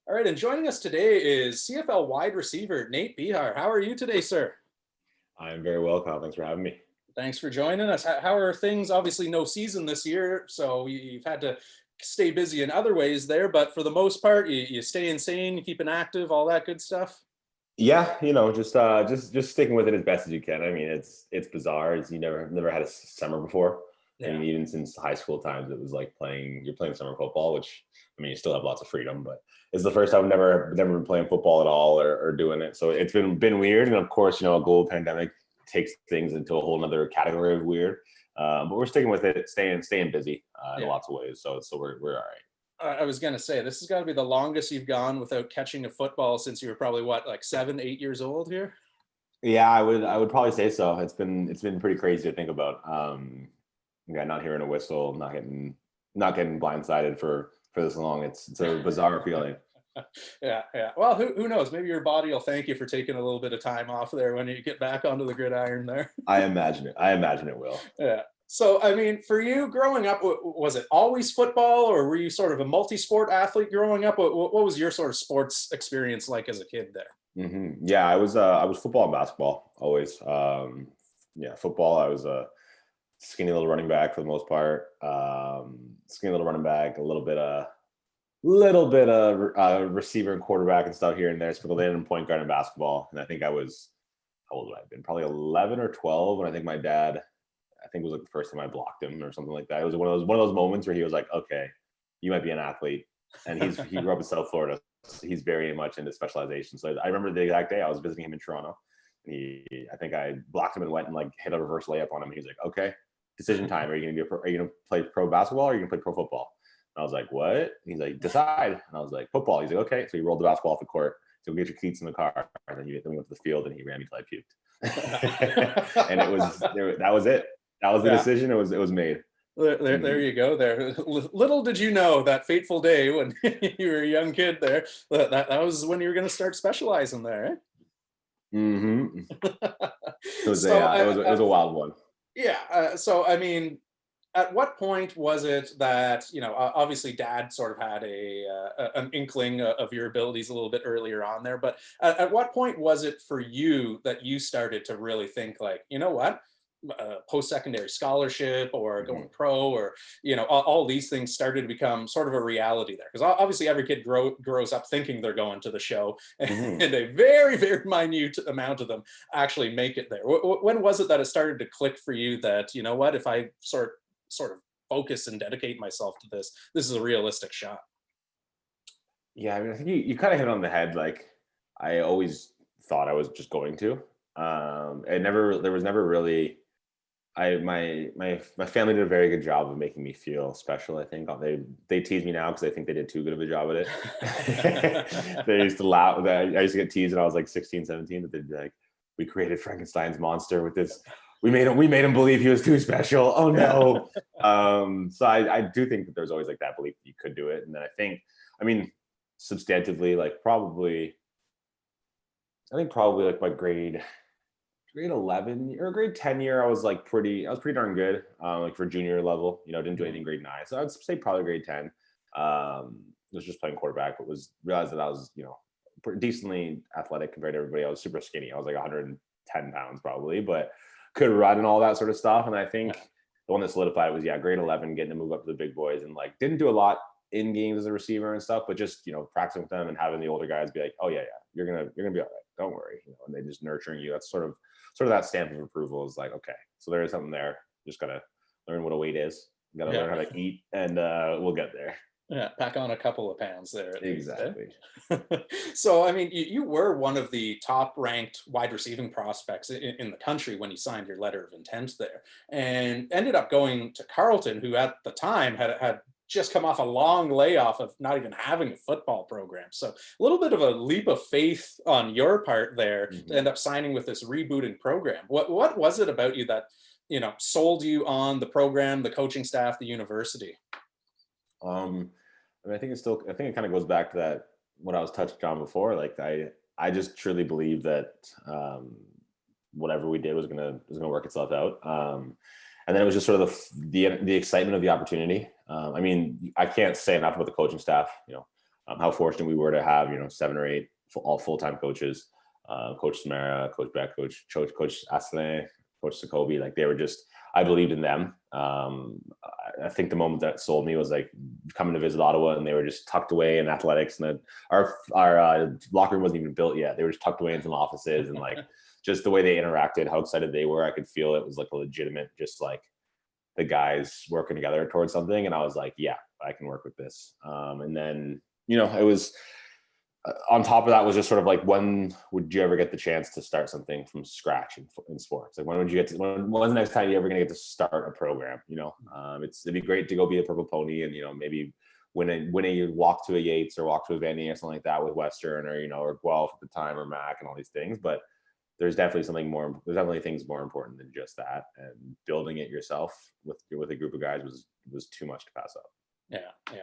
All right, and joining us today is CFL wide receiver Nate Behar. How are you today, sir? I'm very well, Kyle. Thanks for having me. Thanks for joining us. How are things? Obviously, no season this year, so you've had to stay busy in other ways there, but for the most part, you stay insane, you keeping active, all that good stuff. Yeah, just sticking with it as best as you can. I mean, it's bizarre. It's you never had a summer before. I Yeah. mean, even since high school times, it was like you're playing summer football, which I mean, you still have lots of freedom, but it's the first time I've never been playing football at all or doing it. So it's been weird, and of course, a global pandemic takes things into a whole other category of weird. But we're sticking with it, staying busy in Yeah. lots of ways. So we're all right. I was going to say, this has got to be the longest you've gone without catching a football since you were probably what, like 7, 8 years old here? Yeah, I would probably say so. It's been pretty crazy to think about. Yeah, not hearing a whistle, not getting blindsided for this long. It's a bizarre feeling. Yeah, yeah. Well, who knows? Maybe your body will thank you for taking a little bit of time off there when you get back onto the gridiron there. I imagine it will. Yeah. So, I mean, for you growing up, was it always football, or were you sort of a multi-sport athlete growing up? What was your sort of sports experience like as a kid there? Yeah, I was football and basketball always. Yeah, football. I was a skinny little running back for the most part. Skinny little running back, a little bit of receiver and quarterback and stuff here and there. Sprinkled in point guard and basketball. And I think I was, how old would I have been? Probably 11 or 12. And I think my dad, I think it was like the first time I blocked him or something like that. It was one of those moments where he was like, "Okay, you might be an athlete," and he grew up in South Florida, so he's very much into specialization. So I remember the exact day I was visiting him in Toronto, and I think I blocked him and went and like hit a reverse layup on him. And he was like, "Okay, decision time. Are you gonna play pro basketball or are you gonna play pro football?" And I was like, "What?" And he's like, "Decide." And I was like, "Football." He's like, "Okay." So he rolled the basketball off the court. So get your cleats in the car, and then we went to the field, and he ran me till I puked. And that was it. That was the Yeah. decision. It was made. There you go. There, little did you know that fateful day when you were a young kid. There, that was when you were going to start specializing there. Mm-hmm. It was So, a wild one. yeah. So, I mean, at what point was it that obviously Dad sort of had an inkling of your abilities a little bit earlier on there, but at what point was it for you that you started to really think like, you know what? Post-secondary scholarship or going pro or all these things started to become sort of a reality there, because obviously every kid grows up thinking they're going to the show, Mm-hmm. and a very, very minute amount of them actually make it there. When was it that it started to click for you that, you know what, if I sort of focus and dedicate myself to this is a realistic shot? Yeah, I mean, I think you kind of hit on the head. Like, I always thought I was just going to. There was never really. My family did a very good job of making me feel special. I think they tease me now because I think they did too good of a job at it. They used to laugh. I used to get teased when I was like 16, 17. That they'd be like, "We created Frankenstein's monster with this. We made him believe he was too special. Oh no." So I do think that there's always like that belief that you could do it, and then I mean, substantively, like probably like my grade 11 or grade 10 year, I was pretty darn good. Like for junior level, didn't do anything grade 9. So I'd say probably grade 10. Was just playing quarterback, but realized that I was, decently athletic compared to everybody. I was super skinny. I was like 110 pounds probably, but could run and all that sort of stuff. And I think the one that solidified it was, grade 11, getting to move up to the big boys, and like didn't do a lot in games as a receiver and stuff, but just, practicing with them and having the older guys be like, "Oh yeah, you're going to be all right. Don't worry." And they just nurturing you. That's sort of that stamp of approval is like, okay, so there is something there. Just got to learn what a weight is. Got to learn how to eat, and we'll get there. Yeah, pack on a couple of pounds there at Exactly. least. So, I mean, you were one of the top-ranked wide receiving prospects in the country when you signed your letter of intent there, and ended up going to Carleton, who at the time had just come off a long layoff of not even having a football program. So a little bit of a leap of faith on your part there to end up signing with this rebooting program. What was it about you that sold you on the program, the coaching staff, the university? I mean, I think it kind of goes back to that what I was touching on before. Like I just truly believe that whatever we did was gonna work itself out. And then it was just sort of the excitement of the opportunity. I mean, I can't say enough about the coaching staff. how fortunate we were to have, 7 or 8 all full-time coaches, Coach Samara, Coach Beck, Coach Asselin, Coach Jacoby. Like, they were just, I believed in them. I think the moment that sold me was like coming to visit Ottawa, and they were just tucked away in athletics, and our locker room wasn't even built yet. They were just tucked away in some offices, and like just the way they interacted, how excited they were, I could feel it was like a legitimate, just like the guys working together towards something. And I was like, yeah, I can work with this. And then, it was on top of that was just sort of like, when would you ever get the chance to start something from scratch in sports? Like, when would you get to, when's the next time you ever going to get to start a program? It'd be great to go be a purple pony and, maybe win a walk to a Yates or walk to a Vandy or something like that with Western or, or Guelph at the time or Mac and all these things. But there's definitely things more important than just that. And building it yourself with a group of guys was too much to pass up. Yeah.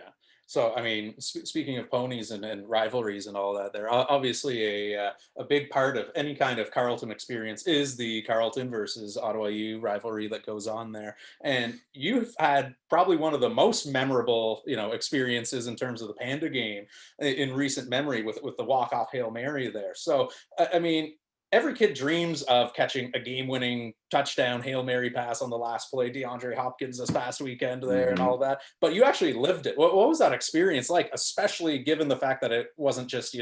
So, I mean, speaking of ponies and rivalries and all that, they're obviously a big part of any kind of Carleton experience is the Carleton versus Ottawa U rivalry that goes on there. And you've had probably one of the most memorable, experiences in terms of the Panda game in recent memory with the walk-off Hail Mary there. So, I mean, every kid dreams of catching a game-winning touchdown Hail Mary pass on the last play, DeAndre Hopkins this past weekend there and all that. But you actually lived it. What was that experience like, especially given the fact that it wasn't just,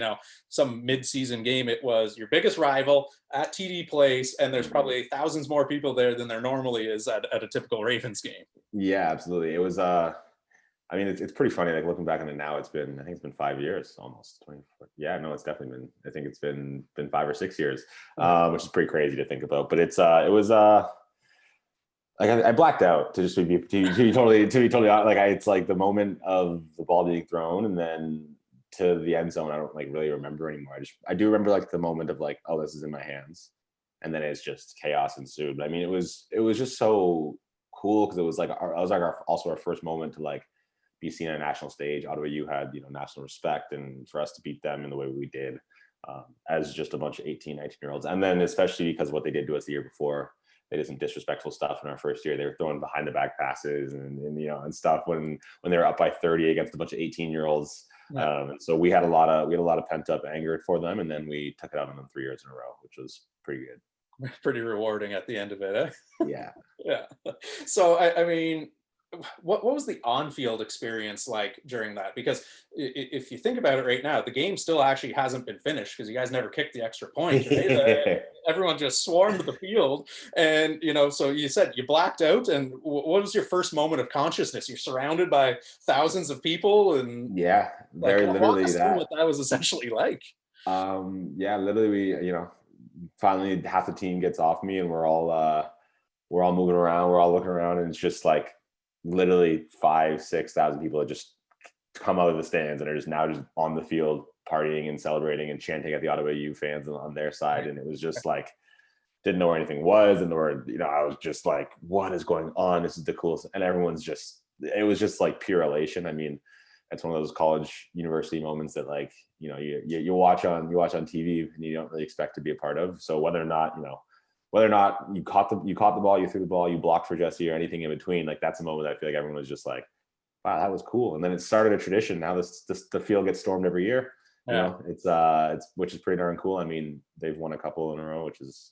some mid-season game? It was your biggest rival at TD Place, and there's probably thousands more people there than there normally is at a typical Ravens game. Yeah, absolutely. It was I mean, it's pretty funny. Like, looking back on it now, I think it's been 5 years, almost 24. Yeah, no, it's definitely been. I think it's been 5 or 6 years, which is pretty crazy to think about. But it was like I blacked out, to just be totally honest. Like, it's like the moment of the ball being thrown and then to the end zone. I don't like really remember anymore. I do remember like the moment of like, oh, this is in my hands, and then it's just chaos ensued. But I mean, it was just so cool because it was like also our first moment to like be seen on a national stage. Ottawa U had, national respect, and for us to beat them in the way we did, as just a bunch of 18, 19-year-olds. And then especially because what they did to us the year before, they did some disrespectful stuff in our first year. They were throwing behind the back passes and stuff when they were up by 30 against a bunch of 18-year-olds. And so we had a lot of pent up anger for them. And then we took it out on them 3 years in a row, which was pretty good. Pretty rewarding at the end of it, eh? Yeah. Yeah. So, I mean, what was the on-field experience like during that? Because if you think about it right now, the game still actually hasn't been finished because you guys never kicked the extra point, right? Everyone just swarmed the field, and so you said you blacked out. And what was your first moment of consciousness? You're surrounded by thousands of people, and yeah, very literally that. What that was essentially like. Yeah, literally, we finally half the team gets off me, and we're all moving around, we're all looking around, and it's just like literally 5,000-6,000 people that just come out of the stands and are just now just on the field partying and celebrating and chanting at the Ottawa U fans on their side. And it was just like, didn't know where anything was. And I was just like, what is going on? This is the coolest. And it was just like pure elation. I mean, it's one of those college university moments that like, you watch on TV and you don't really expect to be a part of. So whether or not you caught the ball, you threw the ball, you blocked for Jesse or anything in between, like that's a moment that I feel like everyone was just like, wow, that was cool. And then it started a tradition. Now the field gets stormed every year. It's which is pretty darn cool. I mean, they've won a couple in a row, which is,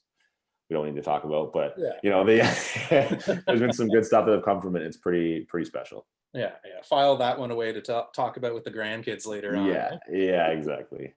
we don't need to talk about, but there's been some good stuff that have come from it. It's pretty special. Yeah. File that one away to talk about with the grandkids later on. Yeah, exactly.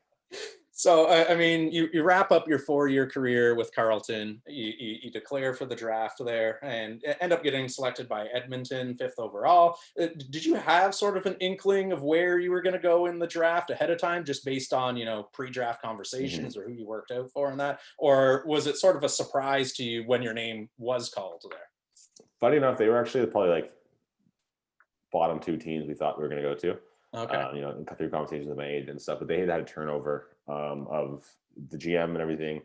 So, I mean, you wrap up your 4-year career with Carleton, you declare for the draft there and end up getting selected by Edmonton, 5th overall. Did you have sort of an inkling of where you were going to go in the draft ahead of time, just based on, pre-draft conversations or who you worked out for and that? Or was it sort of a surprise to you when your name was called there? Funny enough, they were actually probably like bottom 2 teams we thought we were going to go to. Okay. Cut through conversations with my agent and stuff, but they had a turnover of the GM and everything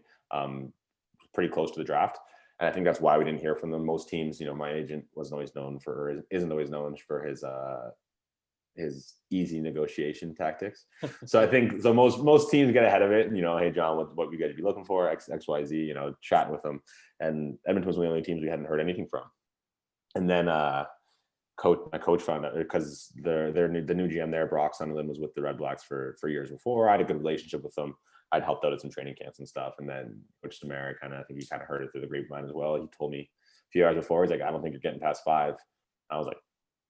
pretty close to the draft. And I think that's why we didn't hear from them. Most teams, my agent isn't always known for his easy negotiation tactics. So I think most teams get ahead of it and, hey John, what we got to be looking for, XYZ, chatting with them. And Edmonton was one of the only teams we hadn't heard anything from. And then my coach found out because the new GM there, Brock Sunderland, was with the Red Blacks for years before. I had a good relationship with them. I'd helped out at some training camps and stuff. And then Coach Demare I think he kind of heard it through the grapevine as well. He told me a few hours before, he's like, I don't think you're getting past 5. I was like,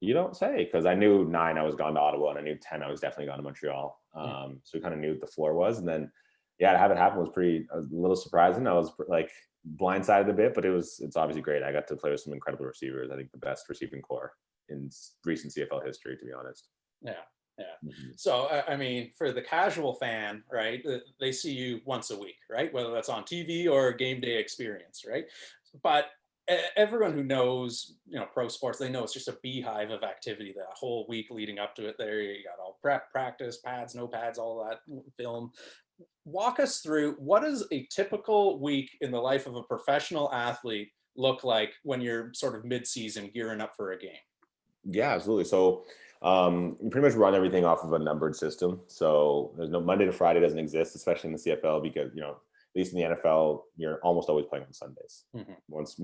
you don't say, because I knew 9 I was gone to Ottawa, and I knew 10 I was definitely gone to Montreal. So we kind of knew what the floor was. And then, yeah, to have it happen was a little surprising. I was like blindsided a bit, but it's obviously great. I got to play with some incredible receivers. I think the best receiving core in recent CFL history, to be honest. Yeah. So, I mean, for the casual fan, right, they see you once a week, right? Whether that's on TV or a game day experience, right? But everyone who knows, pro sports, they know it's just a beehive of activity that whole week leading up to it. There, you got all prep, practice, pads, no pads, all that film. Walk us through, what does a typical week in the life of a professional athlete look like when you're sort of mid-season gearing up for a game? Yeah, absolutely. So you pretty much run everything off of a numbered system. So there's no Monday to Friday doesn't exist, especially in the CFL, because at least in the NFL, you're almost always playing on Sundays. Once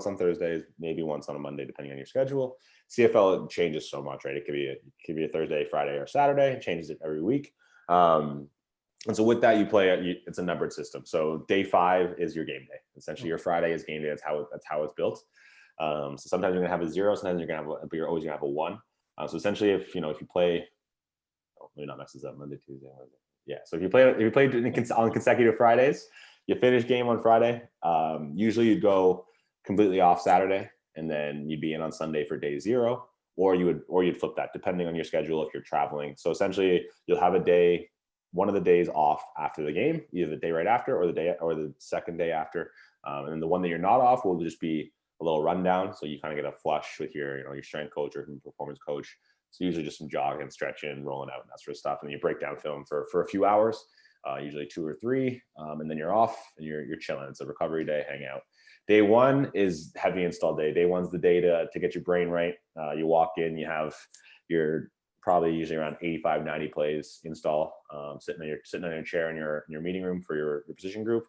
on Thursdays, maybe once on a Monday, depending on your schedule. CFL, it changes so much, right? It could be a Thursday, Friday, or Saturday. It changes it every week. And so with that, you play it's a numbered system. So day 5 is your game day. Essentially, your Friday is game day. That's how it's built. So sometimes you're gonna have a 0, sometimes but you're always gonna have a 1. So essentially, if you play, maybe not mess this up, Monday, Tuesday, Wednesday. Yeah. So if you play on consecutive Fridays, you finish game on Friday. Usually you'd go completely off Saturday, and then you'd be in on Sunday for day 0, or you'd flip that depending on your schedule if you're traveling. So essentially, you'll have one of the days off after the game, either the day right after or the second day after, and then the one that you're not off will just be a little rundown. So you kind of get a flush with your strength coach or performance coach. So usually just some jogging, stretching, rolling out, and that sort of stuff. And then you break down film for a few hours, usually 2 or 3, and then you're off and you're chilling. It's a recovery day, hang out. Day 1 is heavy install day. Day 1's the day to get your brain right. You walk in, you have your probably usually around 85, 90 plays install, sitting on your chair in your meeting room for your position group.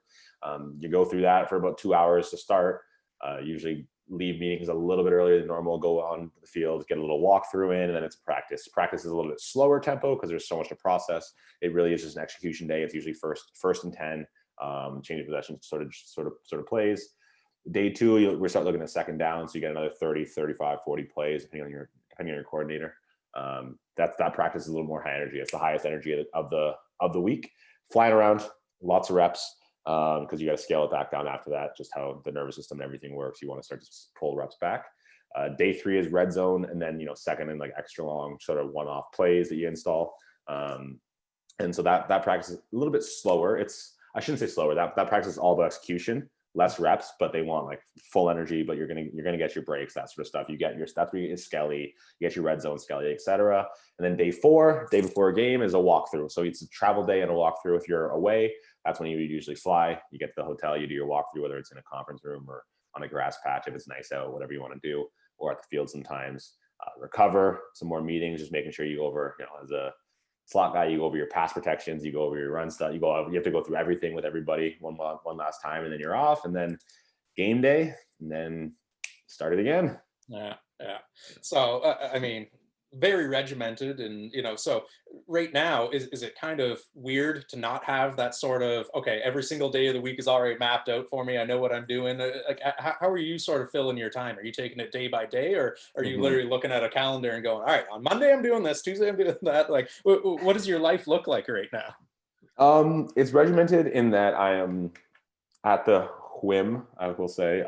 You go through that for about 2 hours to start. Usually leave meetings a little bit earlier than normal, go on the field, get a little walkthrough in, and then it's practice. Practice is a little bit slower tempo because there's so much to process. It really is just an execution day. It's usually first and 10, change of possession sort of plays. Day 2, we start looking at second down, so you get another 30, 35, 40 plays depending on your coordinator. That practice is a little more high energy. It's the highest energy of the week. Flying around, lots of reps. Because you got to scale it back down after that, just how the nervous system and everything works. You want to start to pull reps back. Day 3 is red zone, and then second and extra long sort of one-off plays that you install. And so that practice is a little bit slower. I shouldn't say slower. That practice is all about execution, less reps, but they want full energy. But you're gonna get your breaks, that sort of stuff. You get that's where you get skelly, you get your red zone skelly, etc. And then day 4, day before a game, is a walkthrough. So it's a travel day and a walkthrough. If you're away, that's when you usually fly. You get to the hotel, you do your walkthrough, whether it's in a conference room or on a grass patch if it's nice out, whatever you want to do, or at the field sometimes. Recover, some more meetings, just making sure you go over, as a slot guy, you go over your pass protections, you go over your run stuff, you have to go through everything with everybody one last time, and then you're off, and then game day, and then start it again. Yeah. So, I mean, very regimented, and so right now, is it kind of weird to not have that sort of, okay, every single day of the week is already mapped out for me, I know what I'm doing? How are you sort of filling your time? Are you taking it day by day, or are you literally looking at a calendar and going, all right, on Monday I'm doing this, Tuesday I'm doing that? What does your life look like right now? It's regimented in that I am at the whim, I will say,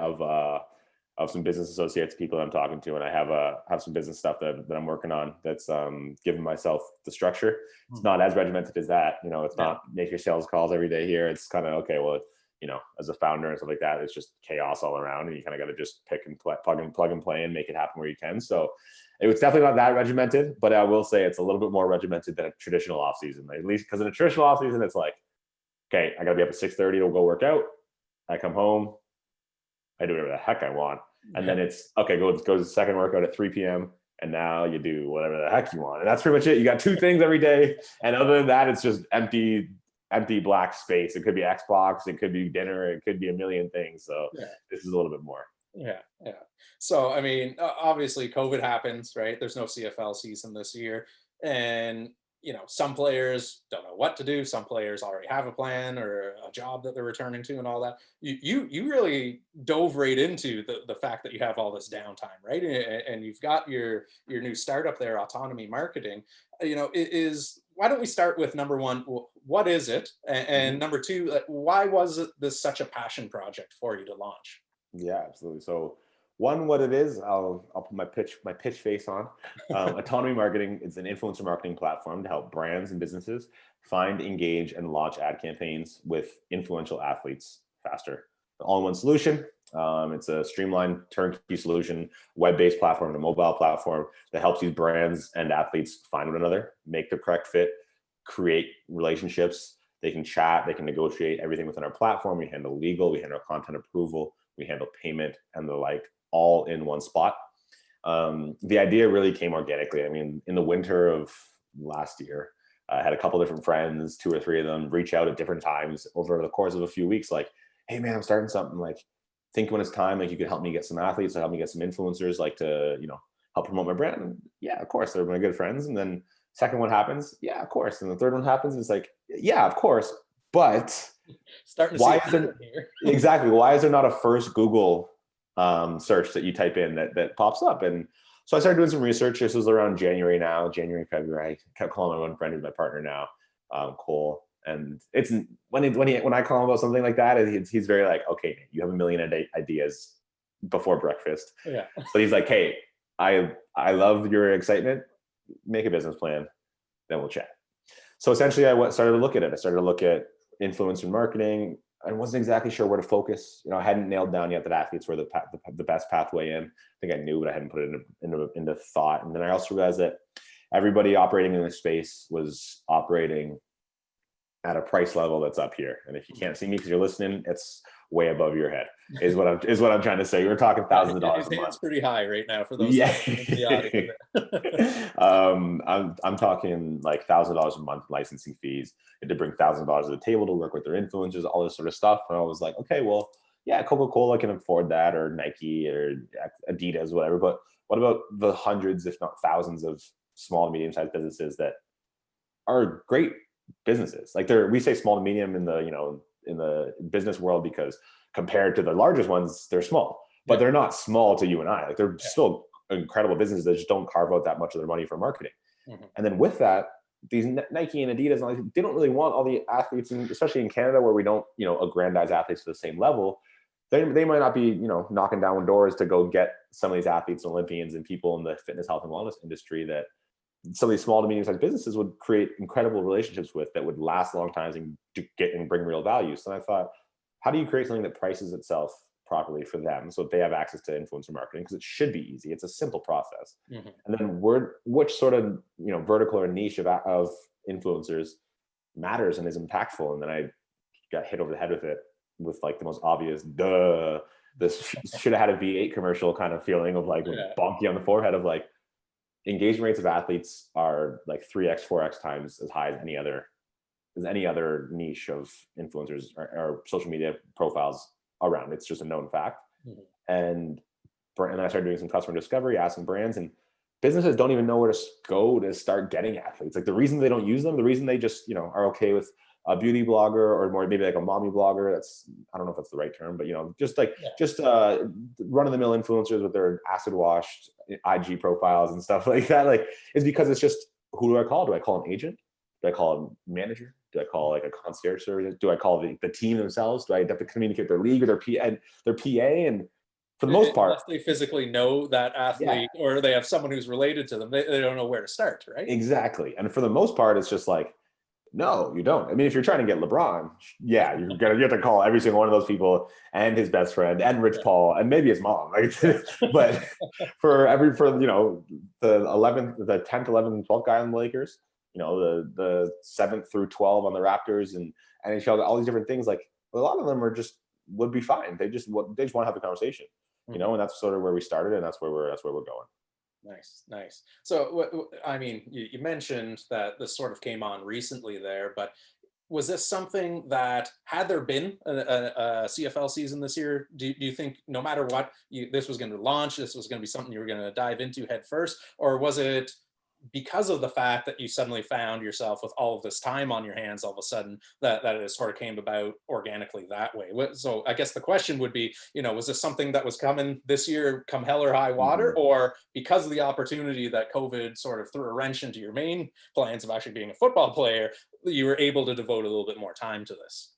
of some business associates, people I'm talking to, and I have some business stuff that I'm working on that's giving myself the structure. It's not as regimented as that, it's not make your sales calls every day here. It's kind of, okay, well, as a founder and stuff like that, it's just chaos all around, and you kind of got to just pick and plug and play and make it happen where you can. So it was definitely not that regimented, but I will say it's a little bit more regimented than a traditional off season, at least because in a traditional off season, it's like, okay, I got to be up at 6:30 to go work out. I come home, I do whatever the heck I want. And then it's, okay, go to the second workout at 3 p.m. And now you do whatever the heck you want. And that's pretty much it. You got 2 things every day. And other than that, it's just empty black space. It could be Xbox, it could be dinner, it could be a million things. So this is a little bit more. Yeah, yeah. So, I mean, obviously, COVID happens, right? There's no CFL season this year, and some players don't know what to do. Some players already have a plan or a job that they're returning to, and all that. You really dove right into the fact that you have all this downtime, right? And you've got your new startup there, Autonomy Marketing. Is why don't we start with number one? What is it? And Mhm. number two, why was this such a passion project for you to launch? Yeah, absolutely. So one, what it is, I'll put my pitch face on. Autonomy Marketing is an influencer marketing platform to help brands and businesses find, engage, and launch ad campaigns with influential athletes faster. The all-in-one solution. It's a streamlined turnkey solution, web-based platform, and a mobile platform that helps these brands and athletes find one another, make the correct fit, create relationships. They can chat, they can negotiate everything within our platform. We handle legal, we handle content approval, we handle payment, and the like, all in one spot. The idea really came organically. I mean, in the winter of last year, I had a couple different friends, two or three of them, reach out at different times over the course of a few weeks, like, hey man, I'm starting something. Like, think when it's time, like you could help me get some athletes, or help me get some influencers, like to, help promote my brand. And yeah, of course, they're my good friends. And then second one happens, yeah, of course. And the third one happens, and it's like, yeah, of course. But Starting to see a why is pattern there here. exactly why is there not a first Google search that you type in that pops up? And so I started doing some research. This was around January, February. I kept calling my one friend who's my partner now, Cole. And it's when I call him about something like that, he's very like, okay, you have a million ideas before breakfast. Yeah. But he's like, hey, I love your excitement. Make a business plan, then we'll chat. So essentially, started to look at it. I started to look at influencer marketing. I wasn't exactly sure where to focus. I hadn't nailed down yet that athletes were the best pathway in. I think I knew, but I hadn't put it into thought. And then I also realized that everybody operating in this space was operating at a price level that's up here. And if you can't see me because you're listening, it's way above your head. Is what I'm trying to say. We're talking Yeah, thousands of dollars his a month. hand's pretty high right now for those Yeah. listening to the audio. I'm talking like $1,000 a month licensing fees. They bring $1,000 to the table to work with their influencers, all this sort of stuff. And I was like, okay, well, yeah, Coca-Cola can afford that, or Nike, or Adidas, whatever. But what about the hundreds, if not thousands, of small and medium-sized businesses that are great businesses? Like, we say small to medium in the business world because compared to the largest ones, they're small, but Yeah. they're not small to you and I. Like, they're Yeah. still incredible businesses that just don't carve out that much of their money for marketing. Mhm. And then with that, these Nike and Adidas, they don't really want all the athletes, and especially in Canada where we don't, aggrandize athletes to the same level. They might not be, knocking down doors to go get some of these athletes and Olympians and people in the fitness, health, and wellness industry that some of these small to medium-sized businesses would create incredible relationships with, that would last long times and get and bring real value. So I thought, how do you create something that prices itself properly for them so that they have access to influencer marketing? Because it should be easy. It's a simple process. Mhm. And then which sort of vertical or niche of influencers matters and is impactful. And then I got hit over the head with it, with like the most obvious duh. This should have had a V8 commercial kind of feeling of like Yeah. bonky on the forehead of like, engagement rates of athletes are like 3x, 4x times as high as any other niche of influencers or social media profiles around. It's just a known fact. Mhm. And I started doing some customer discovery, asking brands, and businesses don't even know where to go to start getting athletes. Like, the reason they don't use them, the reason they just are okay with a beauty blogger, or more maybe like a mommy blogger. I don't know if that's the right term, but just run of the mill influencers with their acid washed IG profiles and stuff like that. Like, it's because it's just, who do I call? Do I call an agent? Do I call a manager? Do I call like a concierge service? Do I call the team themselves? Do I have to communicate their league or their PA? And for the most part, Unless they physically know that yeah, athlete or they have someone who's related to them, they don't know where to start, right? exactly. And for the most part, it's just like, no, you don't. I mean, if you're trying to get LeBron, yeah, you have to call every single one of those people and his best friend and Rich Yeah. Paul and maybe his mom. Like, but for the 11th, the 10th, 11th, and 12th guy on the Lakers, the 7th through 12 on the Raptors and NHL, all these different things, like, a lot of them would be fine. They just want to have a conversation, Mhm. and that's sort of where we started, and that's where we're going. Nice, nice. So, I mean, you mentioned that this sort of came on recently there, but was this something that, had there been a CFL season this year, do you think no matter what, this was going to launch, this was going to be something you were going to dive into head first? Or was it because of the fact that you suddenly found yourself with all of this time on your hands all of a sudden, that it sort of came about organically that way? So I guess the question would be, was this something that was coming this year come hell or high water, Mhm. or because of the opportunity that COVID sort of threw a wrench into your main plans of actually being a football player, you were able to devote a little bit more time to this?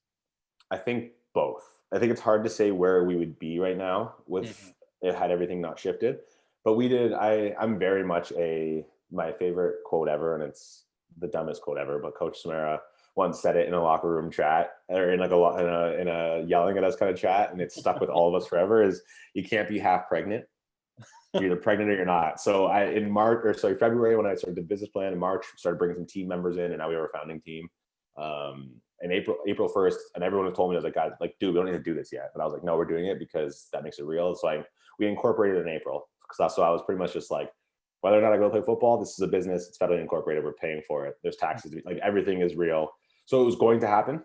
I think both. I think it's hard to say where we would be right now Mhm. with it had everything not shifted. But we did. I'm very much my favorite quote ever, and it's the dumbest quote ever. But Coach Samara once said it in a locker room chat, or in like a yelling at us kind of chat, and it's stuck with all of us forever. Is you can't be half pregnant. You're either pregnant or you're not. So in March, or sorry, February, when I started the business plan, in March started bringing some team members in, and now we were a founding team. And April 1st, and everyone had told me, I was like, God, like, dude, we don't need to do this yet. But I was like, no, we're doing it because that makes it real. So we incorporated in April, because so I was pretty much just like, whether or not I go play football, this is a business. It's federally incorporated. We're paying for it. There's taxes. Like, everything is real. So it was going to happen.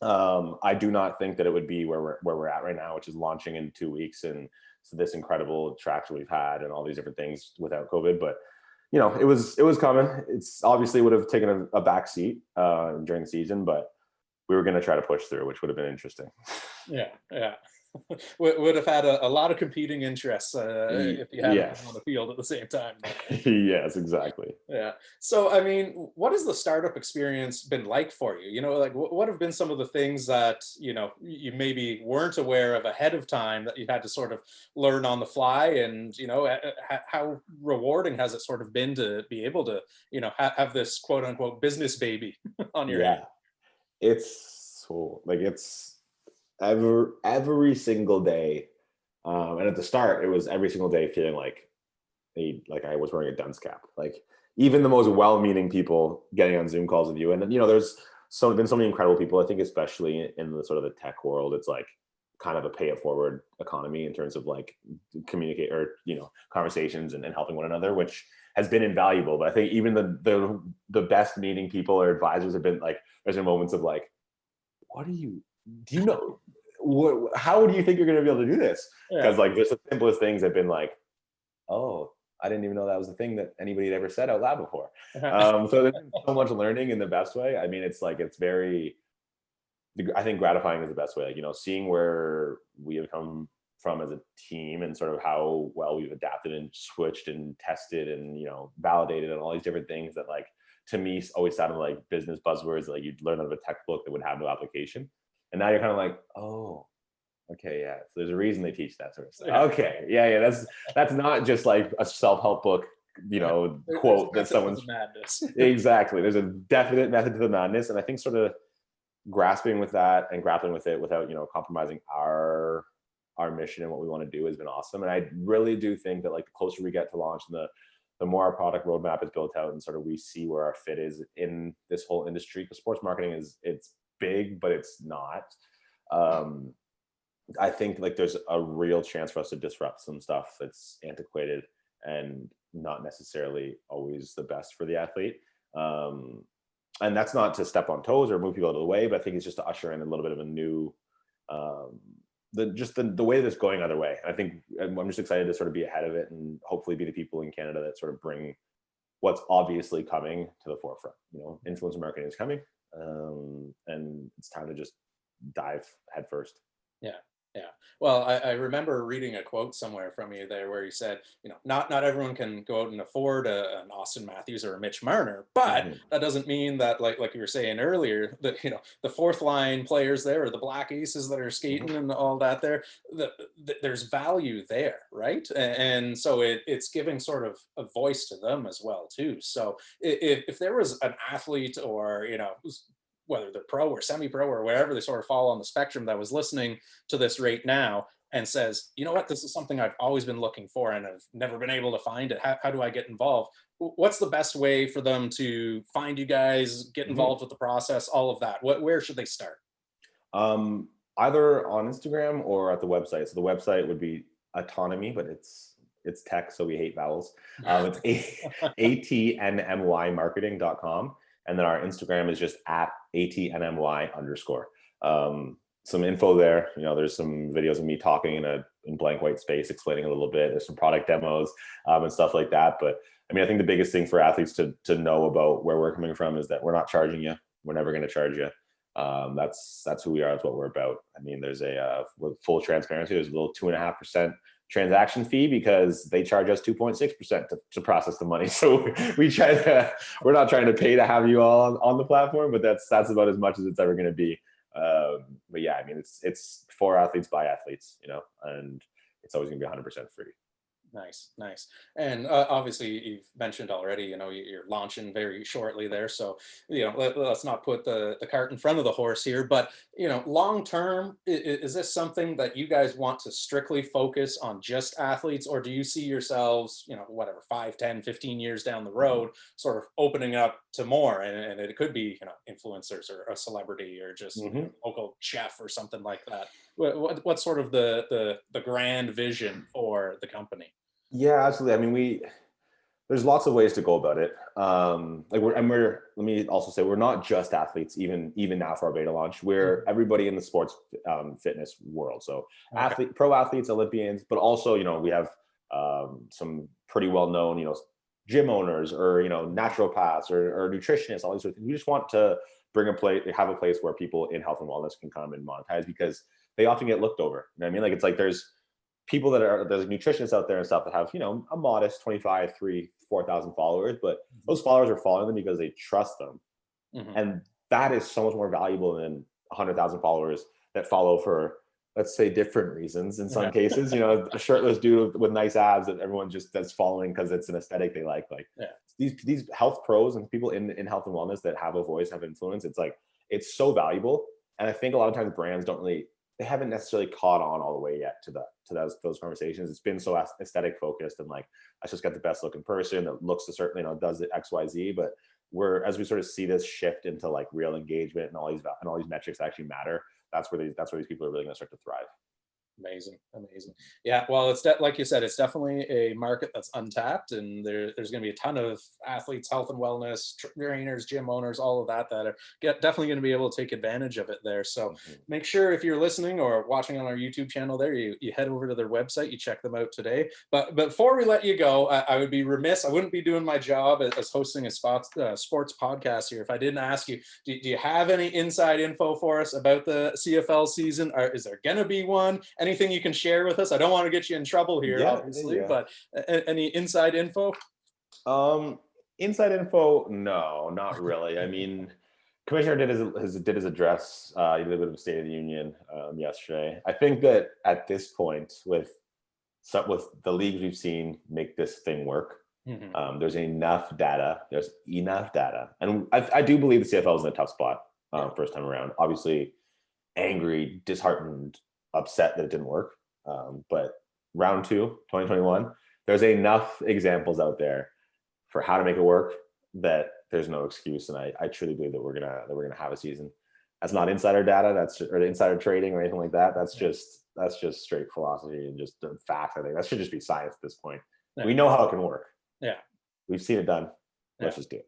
I do not think that it would be where we're at right now, which is launching in 2 weeks, and so this incredible traction we've had and all these different things without COVID. But it was coming. It's obviously would have taken a back seat during the season, but we were going to try to push through, which would have been interesting. Yeah, yeah. Would have had a lot of competing interests if you hadn't been on Yes. the field at the same time. Yes, exactly. Yeah. So, I mean, what has the startup experience been like for you? Like what have been some of the things that, you maybe weren't aware of ahead of time that you had to sort of learn on the fly? And, how rewarding has it sort of been to be able to, have this quote unquote business baby on your hand? Yeah, it's so like it's every single day. And at the start, it was every single day feeling like I was wearing a dunce cap. Like, even the most well-meaning people getting on Zoom calls with you, and there's been so many incredible people. I think, especially in the sort of the tech world, it's like kind of a pay it forward economy in terms of like communicate, or conversations, and helping one another, which has been invaluable. But I think even the best meaning people or advisors have been like, there's been moments of like, what do you know how do you think you're going to be able to do this? Yeah. Because like just the simplest things have been like, oh, I didn't even know that was a thing that anybody had ever said out loud before. So there's been so much learning in the best way. I mean, it's like, it's very, I think, gratifying is the best way. Like, seeing where we have come from as a team, and sort of how well we've adapted and switched and tested and, validated, and all these different things that, like, to me always sounded like business buzzwords that, like, you'd learn out of a textbook that would have no application. And now you're kind of like, oh, okay, yeah. So there's a reason they teach that sort of stuff. Yeah. Okay, yeah. That's not just like a self-help book, There's quote that method to someone's. the madness. Exactly. There's a definite method to the madness, and I think sort of grasping with that and grappling with it without compromising our mission and what we want to do has been awesome. And I really do think that, like, the closer we get to launch, and the more our product roadmap is built out, and sort of we see where our fit is in this whole industry, because sports marketing it's big, but it's not. I think, like, there's a real chance for us to disrupt some stuff that's antiquated and not necessarily always the best for the athlete. And that's not to step on toes or move people out of the way, but I think it's just to usher in a little bit of a new, the way that it's going other way. I think I'm just excited to sort of be ahead of it, and hopefully be the people in Canada that sort of bring what's obviously coming to the forefront. Influencer marketing is coming, and it's time to just dive head first. Yeah, yeah. Well, I remember reading a quote somewhere from you there where you said, not everyone can go out and afford an Austin Matthews or a Mitch Marner, but Mhm. that doesn't mean that, like you were saying earlier, that the fourth line players there, or the Black Aces that are Mhm. skating and all that there, there's value there, right? And so it's giving sort of a voice to them as well too. So if there was an athlete, or whether they're pro or semi-pro or wherever they sort of fall on the spectrum, that was listening to this right now and says, what, this is something I've always been looking for and I've never been able to find it. How do I get involved? What's the best way for them to find you guys, get Mhm. involved with the process, all of that? Where should they start? Either on Instagram or at the website. So the website would be autonomy, but it's tech, so we hate vowels. It's atnmy marketing.com. And then our Instagram is just at ATNMY_. Some info there. There's some videos of me talking in blank white space, explaining a little bit. There's some product demos and stuff like that. But I think the biggest thing for athletes to know about where we're coming from is that we're not charging you. We're never going to charge you. That's who we are. That's what we're about. There's with full transparency, there's a little 2.5% transaction fee because they charge us 2.6% to process the money. So we're not trying to pay to have you all on the platform, but that's about as much as it's ever going to be. But yeah, it's for athletes by athletes, and it's always gonna be 100% free. Nice. And obviously you've mentioned already, you're launching very shortly there. So, let's not put the cart in front of the horse here, but, long term, is this something that you guys want to strictly focus on just athletes, or do you see yourselves, 5, 10, 15 years down the road, sort of opening up to more? And it could be, influencers or a celebrity or just local chef or something like that. What's sort of the grand vision for the company? Yeah, absolutely. There's lots of ways to go about it. Let me also say, we're not just athletes, even now for our beta launch. We're everybody in the sports fitness world. So pro athletes, Olympians, but also, we have some pretty well-known, gym owners or, naturopaths or nutritionists, all these sort of things. We just want to have a place where people in health and wellness can come and monetize, because they often get looked over. You know what I mean? It's like there's people there's nutritionists out there and stuff that have, a modest 25, 3, 4,000 followers, but those followers are following them because they trust them. And that is so much more valuable than 100,000 followers that follow for, let's say, different reasons. In some cases, a shirtless dude with nice abs that everyone just that's following because it's an aesthetic they like. These health pros and people in health and wellness that have a voice, have influence. It's so valuable. And I think a lot of times brands they haven't necessarily caught on all the way yet to those conversations. It's been so aesthetic focused and let's just get the best looking person that looks a certain, does it XYZ. But as we sort of see this shift into real engagement and all these metrics that actually matter, that's where these people are really going to start to thrive. Amazing. Yeah, well, it's like you said, it's definitely a market that's untapped, and there's going to be a ton of athletes, health and wellness trainers, gym owners, all of that are definitely going to be able to take advantage of it there. So make sure, if you're listening or watching on our YouTube channel there, you head over to their website, you check them out today. But before we let you go, I would be remiss, I wouldn't be doing my job as hosting a sports podcast here if I didn't ask you, do you have any inside info for us about the CFL season? Is there going to be one? Anything you can share with us? I don't want to get you in trouble here, obviously, but any inside info? Inside info? No, not really. Commissioner did his address. He did a bit of a State of the Union yesterday. I think that at this point, with the leagues we've seen make this thing work, there's enough data. And I do believe the CFL is in a tough spot first time around. Obviously, angry, disheartened, upset that it didn't work. But round 2, 2021, there's enough examples out there for how to make it work that there's no excuse. And I truly believe that we're gonna have a season. That's not insider data, or insider trading or anything like that. That's just straight philosophy and just facts. I think that should just be science at this point. We know how it can work. We've seen it done. Let's just do it.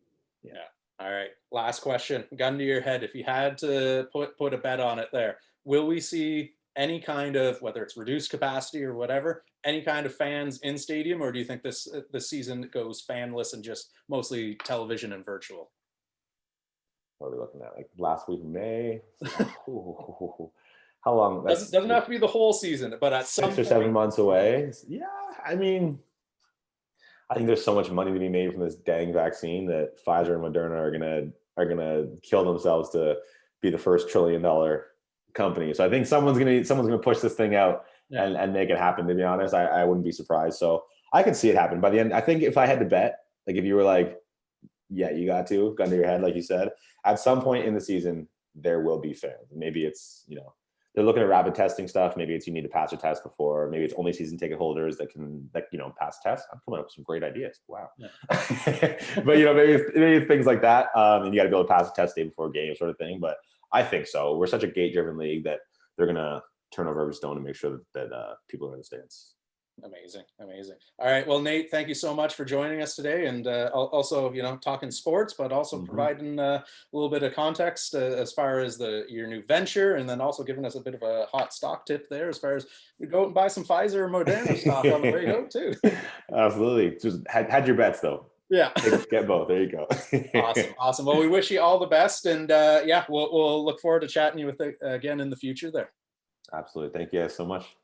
All right, last question, gun to your head, if you had to put a bet on it there, will we see any kind of, whether it's reduced capacity or whatever, any kind of fans in stadium, or do you think this season goes fanless and just mostly television and virtual? What are we looking at? Last week of May? How long? Doesn't have to be the whole season, but at 6 or 7 months away. Yeah, I think there's so much money to be made from this dang vaccine that Pfizer and Moderna are gonna kill themselves to be the first $1 trillion company. So I think someone's gonna push this thing out and make it happen. To be honest, I wouldn't be surprised. So I could see it happen by the end. I think if I had to bet, if you were you got to gun to your head, like you said, at some point in the season there will be fans. Maybe it's they're looking at rapid testing stuff. Maybe it's you need to pass a test before. Maybe it's only season ticket holders that can pass tests. I'm coming up with some great ideas. Wow. But maybe it's things like that. And you got to be able to pass a test day before game, sort of thing. But I think so. We're such a gate-driven league that they're gonna turn over every stone to make sure that people are in the stands. Amazing. All right. Well, Nate, thank you so much for joining us today, and also, talking sports, but also Mhm. providing a little bit of context as far as your new venture, and then also giving us a bit of a hot stock tip there as far as you go and buy some Pfizer or Moderna stock on the way out too. Absolutely. Just had your bets though. Yeah. Get both. There you go. Awesome. Well, we wish you all the best, and yeah, we'll look forward to chatting you with again in the future there. Absolutely. Thank you guys so much.